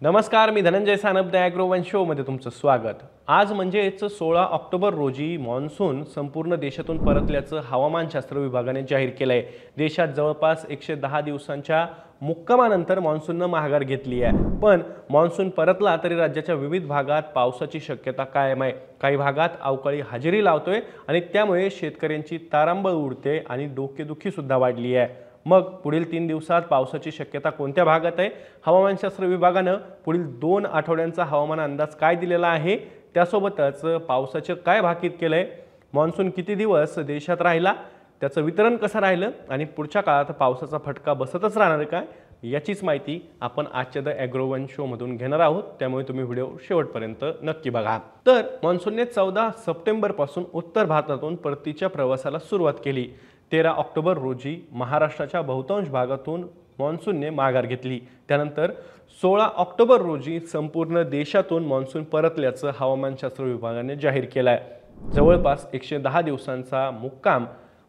नमस्कार, मी धनंजय सानप द ॲग्रोवन शोमध्ये तुमचं स्वागत। आज म्हणजेच 16 ऑक्टोबर रोजी मान्सून संपूर्ण देशातून परतल्याचं हवामानशास्त्र विभागाने जाहीर केलं आहे। देशात जवळपास 110 दिवसांच्या मुक्कामानंतर मान्सूननं माघार घेतली आहे। पण मान्सून परतला तरी राज्याच्या विविध भागात पावसाची शक्यता कायम आहे। काही भागात अवकाळी हजेरी लावतोय आणि त्यामुळे शेतकऱ्यांची तारांबळ उडते आणि डोकेदुखी सुद्धा वाढली आहे। मग पुढील 3 दिवसात पावसाची शक्यता कोणत्या भागात आहे? हवामानशास्त्र विभागाने पुढील 2 आठवड्यांचा हवामान अंदाज काय दिलेला आहे? त्यासोबतच पावसाचे काय भाकीत केलंय? मान्सून किती दिवस देशात राहिला? त्याचं वितरण कसं राहिलं आणि पुढच्या काळात पावसाचा फटका बसतच राहणार काय? याचीच माहिती आपण आजच्या द ॲग्रोवन शो मधून घेणार आहोत, त्यामुळे तुम्ही व्हिडिओ शेवटपर्यंत नक्की बघा। तर मान्सूनने 14 सप्टेंबर पासून उत्तर भारतातून परतीच्या प्रवासाला सुरुवात केली। 13 ऑक्टोबर रोजी महाराष्ट्राच्या बहुतांश भागातून मान्सूनने माघार घेतली। त्यानंतर 16 ऑक्टोबर रोजी संपूर्ण देशातून मान्सून परतल्याचं हवामानशास्त्र विभागाने जाहीर केलं आहे। जवळपास 110 दिवसांचा मुक्काम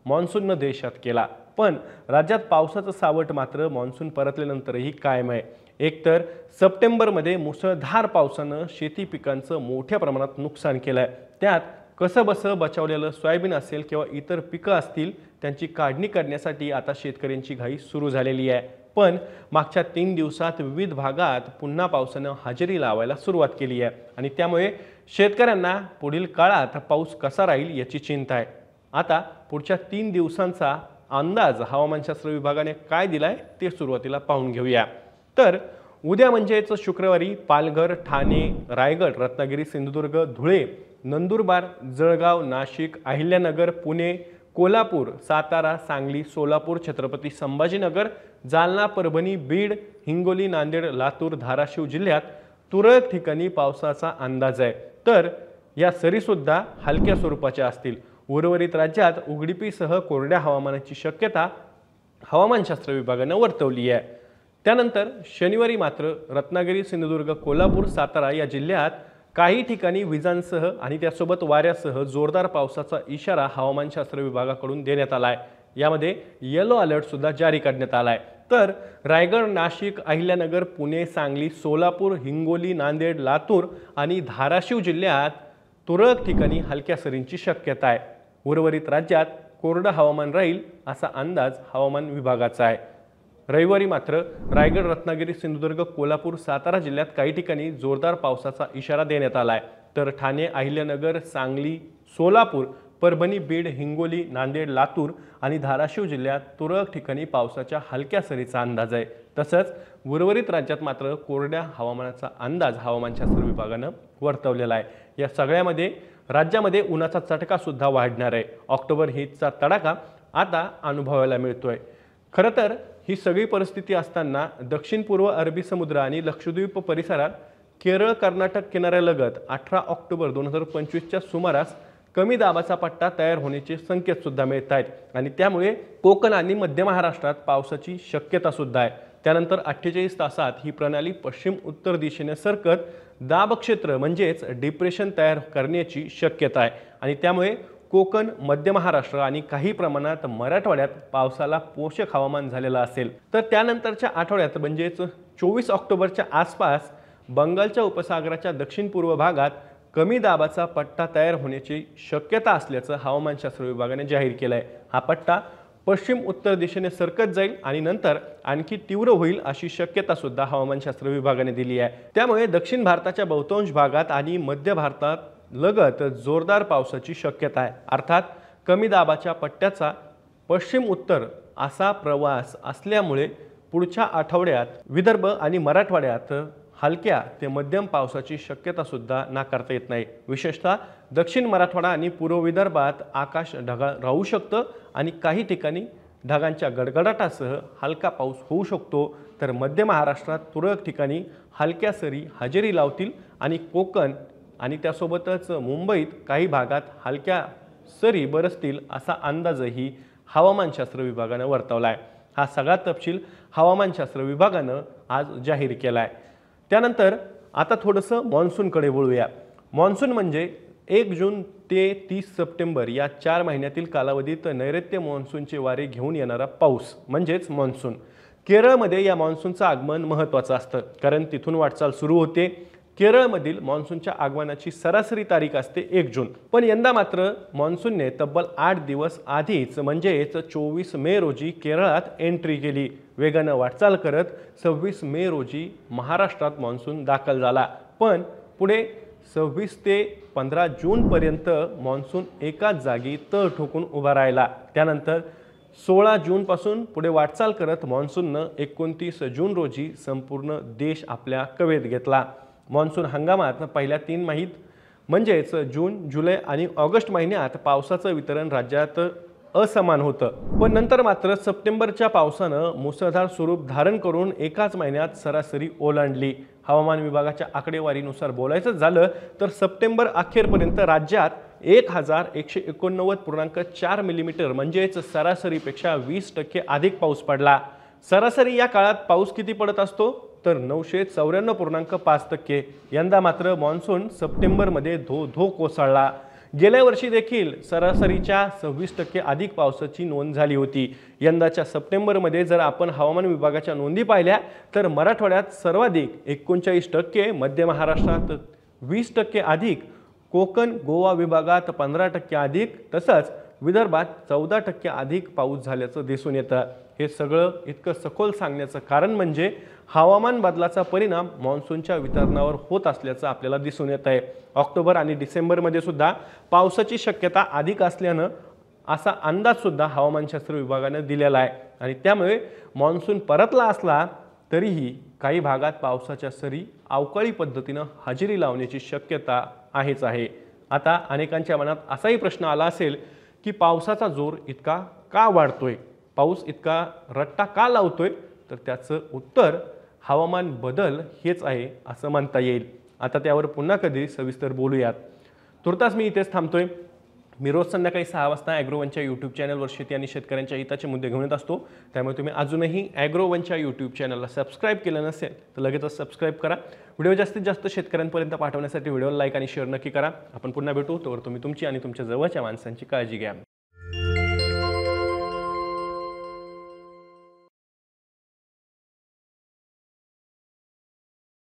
मान्सूनने देशात केला। पण राज्यात पावसाचं सावट मात्र मान्सून परतल्यानंतरही कायम आहे। एकतर सप्टेंबरमध्ये मुसळधार पावसानं शेती पिकांचं मोठ्या प्रमाणात नुकसान केलंय। त्यात कसं बसं बचावलेलं सोयाबीन असेल किंवा इतर पिकं असतील त्यांची काढणी करण्यासाठी आता शेतकऱ्यांची घाई सुरू झालेली आहे। पण मागच्या 3 दिवसात विविध भागात पुन्हा पावसानं हजेरी लावायला सुरुवात केली आहे आणि त्यामुळे शेतकऱ्यांना पुढील काळात पाऊस कसा राहील याची चिंता आहे। आता पुढच्या 3 दिवसांचा अंदाज हवामानशास्त्र विभागाने काय दिलाय ते सुरुवातीला पाहून घेऊया। तर उद्या म्हणजेच शुक्रवारी पालघर, ठाणे, रायगड, रत्नागिरी, सिंधुदुर्ग, धुळे, नंदुरबार, जळगाव, नाशिक, अहिल्यानगर, पुणे, कोल्हापूर, सातारा, सांगली, सोलापूर, छत्रपती संभाजीनगर, जालना, परभणी, बीड, हिंगोली, नांदेड, लातूर, धाराशिव जिल्ह्यात तुरळक ठिकाणी पावसाचा अंदाज आहे। तर या सरी सुद्धा हलक्या स्वरूपाच्या असतील। उर्वरित राज्यात उघडीपीसह कोरड्या हवामानाची शक्यता हवामानशास्त्र विभागाने वर्तवली आहे। त्यानंतर शनिवारी मात्र रत्नागिरी, सिंधुदुर्ग, कोल्हापूर, सातारा या जिल्ह्यात काही ठिकाणी विजांसह आणि त्यासोबत वाऱ्यासह जोरदार पावसाचा इशारा हवामानशास्त्र विभागाकडून देण्यात आलाय। यामध्ये येलो अलर्ट सुद्धा जारी करण्यात आलाय। तर रायगड, नाशिक, अहिल्यानगर, पुणे, सांगली, सोलापूर, हिंगोली, नांदेड, लातूर आणि धाराशिव जिल्ह्यात तुरळक ठिकाणी हलक्या सरींची शक्यता आहे। उर्वरित राज्यात कोरडं हवामान राहील असा अंदाज हवामान विभागाचा आहे। रविवारी मात्र रायगड, रत्नागिरी, सिंधुदुर्ग, कोल्हापूर, सातारा जिल्ह्यात काही ठिकाणी जोरदार पावसाचा इशारा देण्यात आलाय। तर ठाणे, अहिल्यानगर, सांगली, सोलापूर, परभणी, बीड, हिंगोली, नांदेड, लातूर आणि धाराशिव जिल्ह्यात तुरळक ठिकाणी पावसाच्या हलक्या सरीचा अंदाज आहे। तसंच उर्वरित राज्यात मात्र कोरड्या हवामानाचा अंदाज हवामानशास्त्र विभागाने वर्तवलेला आहे। या सगळ्यामध्ये राज्यामध्ये उन्हाचा चटका सुद्धा वाढणार आहे। ऑक्टोबर हीटचा तडाखा आता अनुभवायला मिळतोय। खरं तर ही सगळी परिस्थिती असताना दक्षिण पूर्व अरबी समुद्र आणि लक्षद्वीप परिसरात केरळ, कर्नाटक किनाऱ्यालगत 18 ऑक्टोबर 2025च्या सुमारास कमी दाबाचा पट्टा तयार होण्याचे संकेत सुद्धा मिळत आहेत आणि त्यामुळे कोकण आणि मध्य महाराष्ट्रात पावसाची शक्यता सुद्धा आहे। त्यानंतर 48 तासात ही प्रणाली पश्चिम उत्तर दिशेने सरकत दाब क्षेत्र म्हणजेच डिप्रेशन तयार करण्याची शक्यता आहे आणि त्यामुळे कोकण, मध्य महाराष्ट्र आणि काही प्रमाणात मराठवाड्यात पावसाला पोषक हवामान झालेलं असेल। तर त्यानंतरच्या आठवड्यात म्हणजेच 24 ऑक्टोबरच्या आसपास बंगालच्या उपसागराच्या दक्षिण पूर्व भागात कमी दाबाचा पट्टा तयार होण्याची शक्यता असल्याचं हवामानशास्त्र विभागाने जाहीर केलं आहे। हा पट्टा पश्चिम उत्तर दिशेने सरकत जाईल आणि नंतर आणखी तीव्र होईल अशी शक्यता सुद्धा हवामानशास्त्र विभागाने दिली आहे। त्यामुळे दक्षिण भारताच्या बहुतांश भागात आणि मध्य भारतात लगत जोरदार पावसाची शक्यता आहे। अर्थात कमी दाबाच्या पट्ट्याचा पश्चिम उत्तर असा प्रवास असल्यामुळे पुढच्या आठवड्यात विदर्भ आणि मराठवाड्यात हलक्या ते मध्यम पावसाची शक्यता सुद्धा नाकारता येत नाही। विशेषतः दक्षिण मराठवाडा आणि पूर्व विदर्भात आकाश ढगाळ राहू शकतं आणि काही ठिकाणी ढगांच्या गडगडाटासह हलका पाऊस होऊ शकतो। तर मध्य महाराष्ट्रात तुरळक ठिकाणी हलक्या सरी हजेरी लावतील आणि कोकण आणि त्यासोबतच मुंबईत काही भागात हलक्या सरी बरसतील असा अंदाजही हवामानशास्त्र विभागाने वर्तवला आहे। हा सगळा तपशील हवामानशास्त्र विभागाने आज जाहीर केला आहे। त्यानंतर आता थोडंसं मान्सूनकडे वळूया। मान्सून म्हणजे 1 जून ते 30 सप्टेंबर या 4 महिन्यातील कालावधीत नैऋत्य मान्सूनचे वारे घेऊन येणारा पाऊस म्हणजेच मान्सून। केरळमध्ये या मान्सूनचं आगमन महत्त्वाचं असतं, कारण तिथून वाटचाल सुरू होते. केरळमधील मान्सूनच्या आगमनाची सरासरी तारीख असते 1 जून. पण यंदा मात्र मान्सूनने तब्बल 8 दिवस आधीच म्हणजेच 24 मे रोजी केरळात एंट्री केली. वेगानं वाटचाल करत 26 मे रोजी महाराष्ट्रात मान्सून दाखल झाला. पण पुढे 26 ते 15 जूनपर्यंत मान्सून एकाच जागी तळ ठोकून उभा राहिला. त्यानंतर 16 जूनपासून पुढे वाटचाल करत मान्सूननं 29 जून रोजी संपूर्ण देश आपल्या कवेत घेतला. मान्सून हंगामात पहिल्या 3 महिन्यात म्हणजेच जून, जुलै आणि ऑगस्ट महिन्यात पावसाचं वितरण राज्यात असमान होतं. पण नंतर मात्र सप्टेंबरच्या पावसानं मुसळधार स्वरूप धारण करून एकाच महिन्यात सरासरी ओलांडली. हवामान विभागाच्या आकडेवारीनुसार बोलायचं झालं तर सप्टेंबर अखेरपर्यंत राज्यात 1189.4 मिलीमीटर म्हणजेच सरासरीपेक्षा 20% अधिक पाऊस पडला. सरासरी या काळात पाऊस किती पडत असतो तर 994.5%. यंदा मात्र मान्सून सप्टेंबरमध्ये धो कोसळला. गेल्या वर्षी देखील सरासरीच्या 26% अधिक पावसाची नोंद झाली होती. यंदाच्या सप्टेंबरमध्ये जर आपण हवामान विभागाच्या नोंदी पाहिल्या तर मराठवाड्यात सर्वाधिक 39%, मध्य महाराष्ट्रात 20% अधिक, कोकण गोवा विभागात 15% अधिक, तसंच विदर्भात 14% अधिक पाऊस झाल्याचं दिसून येतं. हे सगळं इतकं सखोल सांगण्याचं कारण म्हणजे हवामान बदलाचा परिणाम मान्सूनच्या वितरणावर होत असल्याचं आपल्याला दिसून येत आहे. ऑक्टोबर आणि डिसेंबरमध्ये सुद्धा पावसाची शक्यता अधिक असल्यानं असा अंदाज सुद्धा हवामानशास्त्र विभागानं दिलेला आहे. आणि त्यामुळे मान्सून परतला असला तरीही काही भागात पावसाच्या सरी अवकाळी पद्धतीनं हजेरी लावण्याची शक्यता आहेच आहे. आता अनेकांच्या मनात असाही प्रश्न आला असेल की पावसाचा जोर इतका का वाढतोय, पाऊस इतका रट्टा का लावतोय, तर त्याचं उत्तर हवामान बदल हेच आहे असं म्हणता येईल. आता त्यावर पुन्हा कधी सविस्तर बोलूयात. तुर्तास मी इथेच थांबतोय. मी रोज संध्याकाळी 6 वाजता ॲग्रोवनच्या यूट्यूब चॅनलवर शेती आणि शेतकऱ्यांच्या हिताचे मुद्दे घेऊन येत असतो. त्यामुळे तुम्ही अजूनही ॲग्रोवनच्या यूट्यूब चॅनलला सबस्क्राईब केलं नसेल तर लगेचच सबस्क्राईब करा. व्हिडिओ जास्तीत जास्त शेतकऱ्यांपर्यंत पाठवण्यासाठी व्हिडिओला लाईक आणि शेअर नक्की करा. आपण पुन्हा भेटू. तोवर तुम्ही तुमची आणि तुमच्या जवळच्या माणसांची काळजी घ्या.